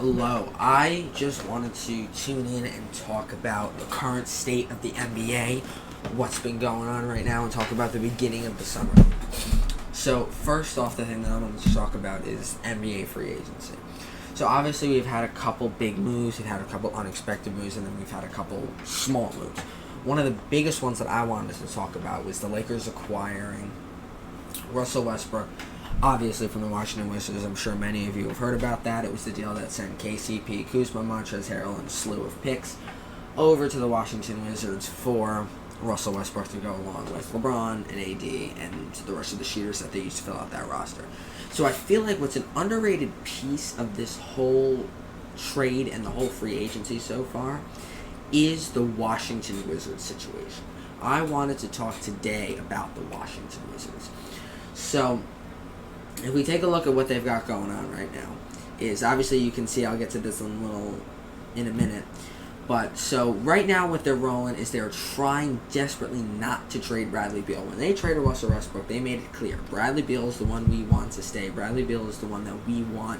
Hello. I just wanted to tune in and talk about the current state of the NBA, what's been going on right now, and talk about the beginning of the summer. So, first off, the thing that I wanted to talk about is NBA free agency. So, obviously, we've had a couple big moves, we've had a couple unexpected moves, and then we've had a couple small moves. One of the biggest ones that I wanted to talk about was the Lakers acquiring Russell Westbrook, obviously from the Washington Wizards. I'm sure many of you have heard about that. It was the deal that sent KCP, Kuzma, Montrezl Harrell, and a slew of picks over to the Washington Wizards for Russell Westbrook to go along with LeBron and AD and the rest of the shooters that they used to fill out that roster. So I feel like what's an underrated piece of this whole trade and the whole free agency so far is the Washington Wizards situation. I wanted to talk today about the Washington Wizards. So, if we take a look at what they've got going on right now, is obviously you can see, I'll get to this in a minute, but so right now what they're rolling is they're trying desperately not to trade Bradley Beal. When they traded Russell Westbrook, they made it clear Bradley Beal is the one we want to stay. Bradley Beal is the one that we want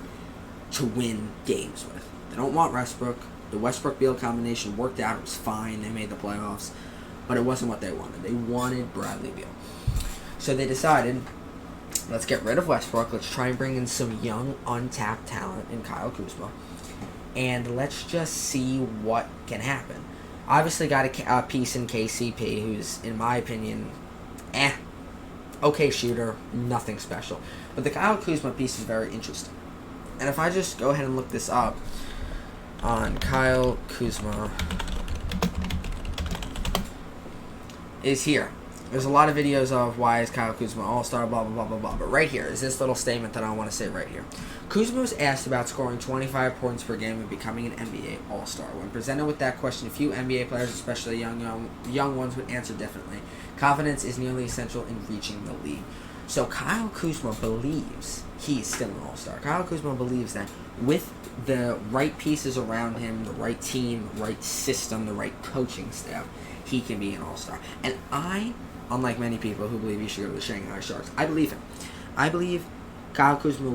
to win games with. They don't want Westbrook. The Westbrook-Beal combination worked out. It was fine. They made the playoffs, but it wasn't what they wanted. They wanted Bradley Beal. So they decided, let's get rid of Westbrook. Let's try and bring in some young, untapped talent in Kyle Kuzma. And let's just see what can happen. Obviously got a piece in KCP, who's, in my opinion, okay shooter, nothing special. But the Kyle Kuzma piece is very interesting. And if I just go ahead and look this up on Kyle Kuzma is here. There's a lot of videos of why is Kyle Kuzma all-star, blah, blah, blah, blah, blah. But right here is this little statement that I want to say right here. Kuzma was asked about scoring 25 points per game and becoming an NBA all-star. When presented with that question, a few NBA players, especially young ones, would answer differently. Confidence is nearly essential in reaching the league. So Kyle Kuzma believes he's still an all-star. Kyle Kuzma believes that with the right pieces around him, the right team, the right system, the right coaching staff, he can be an all-star. And I, unlike many people who believe he should go to the Shanghai Sharks, I believe him. I believe Kyle Kuzma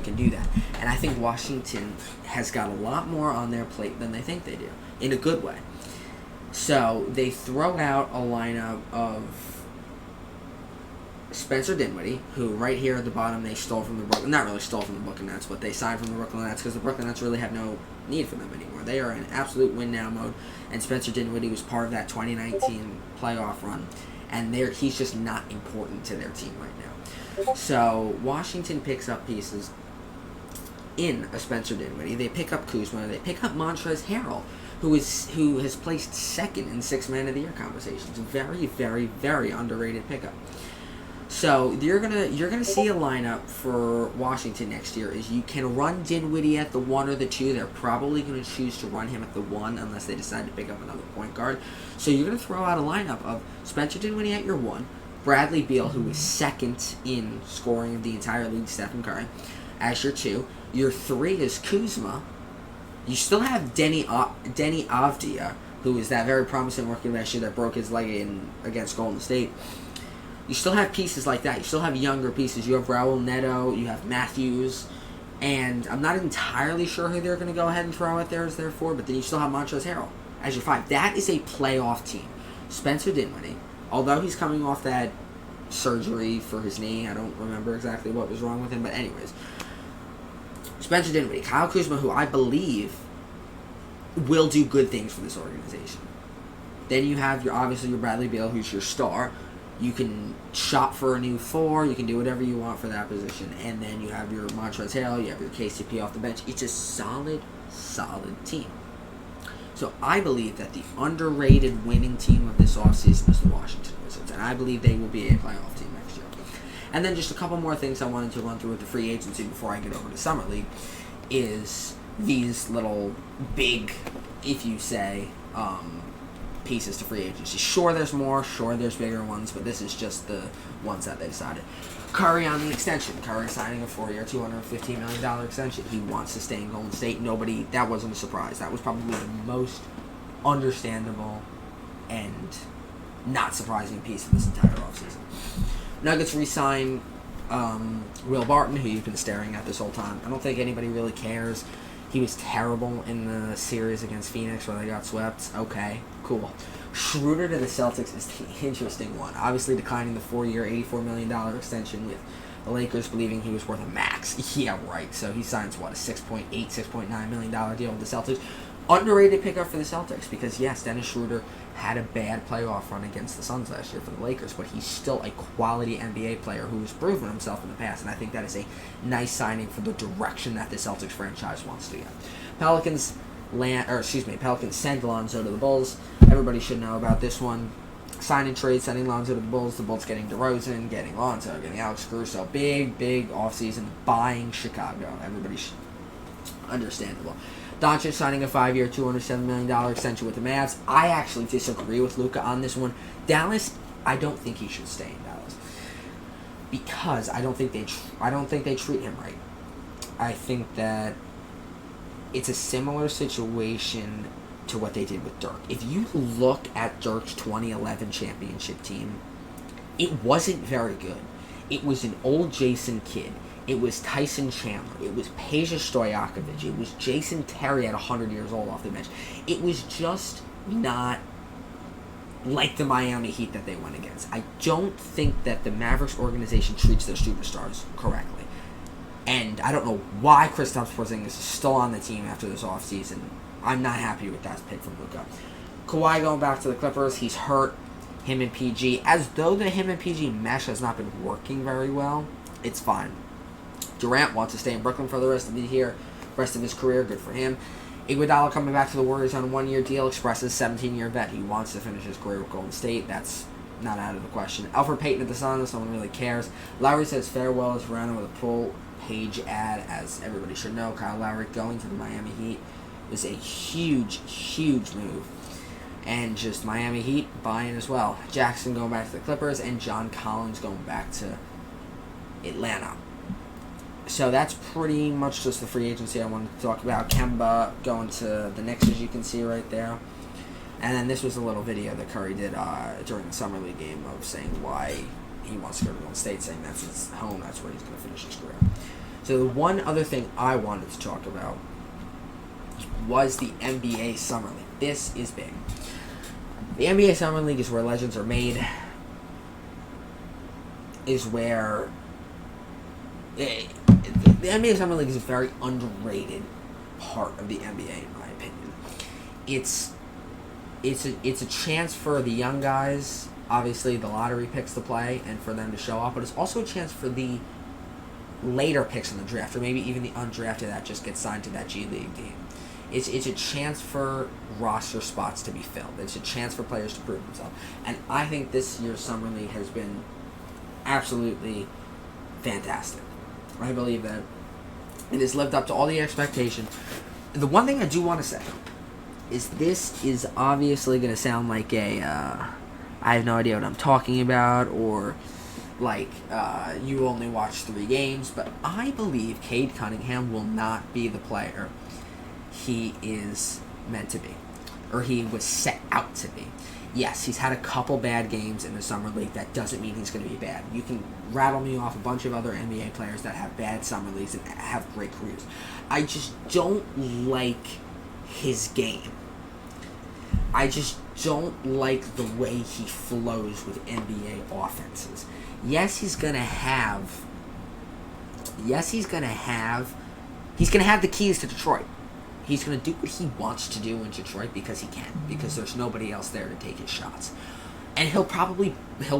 can do that. And I think Washington has got a lot more on their plate than they think they do, in a good way. So they throw out a lineup of Spencer Dinwiddie, who right here at the bottom they stole from the Brooklyn, not really stole from the Brooklyn Nets, but they signed from the Brooklyn Nets because the Brooklyn Nets really have no need for them anymore. They are in absolute win now mode, and Spencer Dinwiddie was part of that 2019 playoff run, and he's just not important to their team right now. So Washington picks up pieces in a Spencer Dinwiddie. They pick up Kuzma. They pick up Montrezl Harrell, who has placed second in Sixth Man of the Year conversations. Very, very, very underrated pickup. So you're gonna see a lineup for Washington next year is you can run Dinwiddie at the 1 or the 2. They're probably going to choose to run him at the 1 unless they decide to pick up another point guard. So you're going to throw out a lineup of Spencer Dinwiddie at your 1, Bradley Beal, who is second in scoring of the entire league, Stephen Curry, as your 2. Your 3 is Kuzma. You still have Denny Avdia, who is that very promising rookie last year that broke his leg against Golden State. You still have pieces like that. You still have younger pieces. You have Raul Neto. You have Matthews. And I'm not entirely sure who they're going to go ahead and throw out there as their 4, but then you still have Montrezl Harrell as your 5. That is a playoff team. Spencer Dinwiddie, although he's coming off that surgery for his knee, I don't remember exactly what was wrong with him, but anyways. Spencer Dinwiddie, Kyle Kuzma, who I believe will do good things for this organization. Then you have obviously your Bradley Beal, who's your star. You can shop for a new 4. You can do whatever you want for that position. And then you have your Montrezl Harrell. You have your KCP off the bench. It's a solid, solid team. So I believe that the underrated winning team of this offseason is the Washington Wizards. And I believe they will be a playoff team next year. And then just a couple more things I wanted to run through with the free agency before I get over to Summer League is these little big, if you say, pieces to free agency. Sure, there's more. Sure, there's bigger ones, but this is just the ones that they decided. Curry on the extension. Curry signing a 4-year, $215 million extension. He wants to stay in Golden State. That wasn't a surprise. That was probably the most understandable and not surprising piece of this entire offseason. Nuggets re-sign Will Barton, who you've been staring at this whole time. I don't think anybody really cares. He was terrible in the series against Phoenix where they got swept. Okay, cool. Schroeder to the Celtics is the interesting one. Obviously declining the 4-year, $84 million extension with the Lakers believing he was worth a max. Yeah, right. So he signs, what, a $6.8, $6.9 million deal with the Celtics. Underrated pickup for the Celtics because, yes, Dennis Schroeder had a bad playoff run against the Suns last year for the Lakers, but he's still a quality NBA player who has proven himself in the past, and I think that is a nice signing for the direction that the Celtics franchise wants to go. Pelicans send Lonzo to the Bulls. Everybody should know about this one. Sign and trade, sending Lonzo to the Bulls getting DeRozan, getting Lonzo, getting Alex Caruso. Big offseason buying Chicago. Everybody should. Understandable. Doncic signing a 5-year, $207 million extension with the Mavs. I actually disagree with Luka on this one. Dallas, I don't think he should stay in Dallas because I don't think they treat him right. I think that it's a similar situation to what they did with Dirk. If you look at Dirk's 2011 championship team, it wasn't very good. It was an old Jason Kidd. It was Tyson Chandler. It was Peja Stojakovic. It was Jason Terry at 100 years old off the bench. It was just not like the Miami Heat that they went against. I don't think that the Mavericks organization treats their superstars correctly. And I don't know why Kristaps Porzingis is still on the team after this offseason. I'm not happy with that pick from Luka. Kawhi going back to the Clippers. He's hurt. Him and PG. As though the him and PG mesh has not been working very well. It's fine. Durant wants to stay in Brooklyn for the rest of his career. Good for him. Iguodala coming back to the Warriors on a 1-year deal. Expresses 17-year bet. He wants to finish his career with Golden State. That's not out of the question. Alfred Payton at the Suns. No one really cares. Lowry says farewell as Verano with a full-page ad, as everybody should know. Kyle Lowry going to the Miami Heat is a huge move. And just Miami Heat buying as well. Jackson going back to the Clippers, and John Collins going back to Atlanta. So that's pretty much just the free agency I wanted to talk about. Kemba going to the Knicks, as you can see right there. And then this was a little video that Curry did during the Summer League game of saying why he wants to go to Golden State, saying that's his home, that's where he's going to finish his career. So the one other thing I wanted to talk about was the NBA Summer League. This is big. The NBA Summer League is where legends are made. Is where the NBA Summer League is a very underrated part of the NBA, in my opinion. It's a chance for the young guys, obviously the lottery picks to play, and for them to show up, but it's also a chance for the later picks in the draft, or maybe even the undrafted that just get signed to that G League game. It's a chance for roster spots to be filled. It's a chance for players to prove themselves. And I think this year's Summer League has been absolutely fantastic. I believe that it has lived up to all the expectation. The one thing I do want to say is this is obviously going to sound like I have no idea what I'm talking about, or like you only watch 3 games, but I believe Cade Cunningham will not be the player he is meant to be, or he was set out to be. Yes, he's had a couple bad games in the Summer League. That doesn't mean he's going to be bad. You can rattle me off a bunch of other NBA players that have bad Summer Leagues and have great careers. I just don't like his game. I just don't like the way he flows with NBA offenses. He's going to have the keys to Detroit. He's going to do what he wants to do in Detroit because he can. Because there's nobody else there to take his shots. And he'll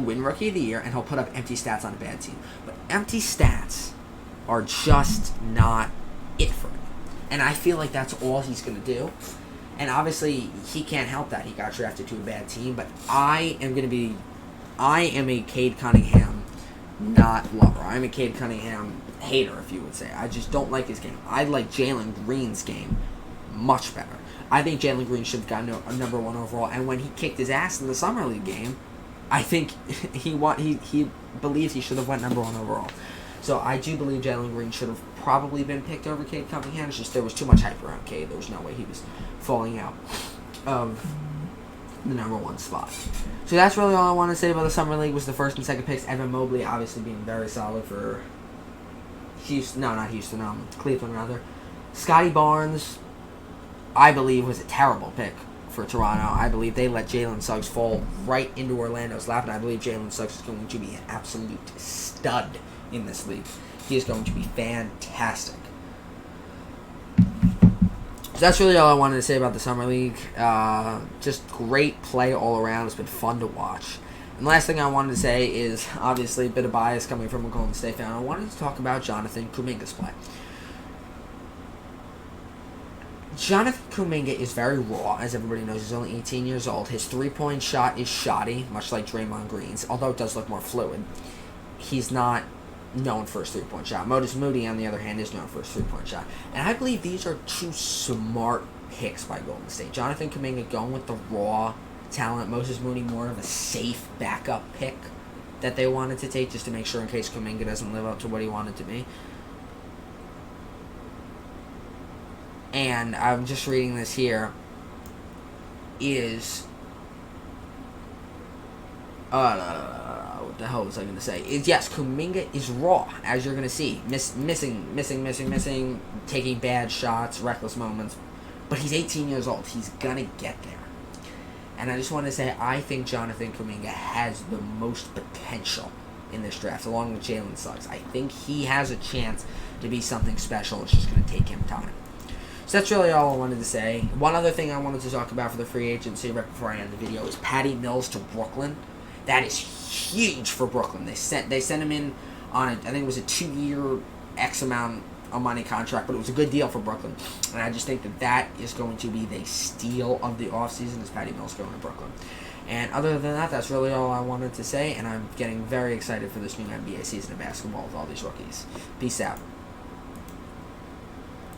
win Rookie of the Year, and he'll put up empty stats on a bad team. But empty stats are just not it for him. And I feel like that's all he's going to do. And obviously, he can't help that. He got drafted to a bad team. But I am a Cade Cunningham not lover. I'm a Cade Cunningham hater, if you would say. I just don't like his game. I like Jalen Green's game much better. I think Jalen Green should have gotten a number 1 overall, and when he kicked his ass in the Summer League game, I think he believes he should have went number 1 overall. So I do believe Jalen Green should have probably been picked over Cade Cunningham. It's just there was too much hype around Cade. There was no way he was falling out of the number 1 spot. So that's really all I want to say about the Summer League. Was the first and second picks. Evan Mobley obviously being very solid for Houston. No, not Houston. Cleveland rather. Scotty Barnes, I believe, was a terrible pick for Toronto. I believe they let Jalen Suggs fall right into Orlando's lap, and I believe Jalen Suggs is going to be an absolute stud in this league. He is going to be fantastic. So that's really all I wanted to say about the Summer League. Just great play all around. It's been fun to watch. And the last thing I wanted to say is, obviously, a bit of bias coming from a Golden State fan. I wanted to talk about Jonathan Kuminga's play. Jonathan Kuminga is very raw, as everybody knows. He's only 18 years old. His three-point shot is shoddy, much like Draymond Green's, although it does look more fluid. He's not known for his three-point shot. Moses Moody, on the other hand, is known for his three-point shot. And I believe these are two smart picks by Golden State. Jonathan Kuminga going with the raw talent. Moses Moody more of a safe backup pick that they wanted to take just to make sure in case Kuminga doesn't live up to what he wanted to be. And I'm just reading this here. What the hell was I going to say? Yes, Kuminga is raw, as you're going to see. Missing, taking bad shots, reckless moments. But he's 18 years old. He's going to get there. And I just want to say, I think Jonathan Kuminga has the most potential in this draft, along with Jalen Suggs. I think he has a chance to be something special. It's just going to take him time. So that's really all I wanted to say. One other thing I wanted to talk about for the free agency right before I end the video is Patty Mills to Brooklyn. That is huge for Brooklyn. They sent him in on I think it was a 2-year X amount of money contract, but it was a good deal for Brooklyn. And I just think that is going to be the steal of the offseason is Patty Mills going to Brooklyn. And other than that, that's really all I wanted to say, and I'm getting very excited for this new NBA season of basketball with all these rookies. Peace out.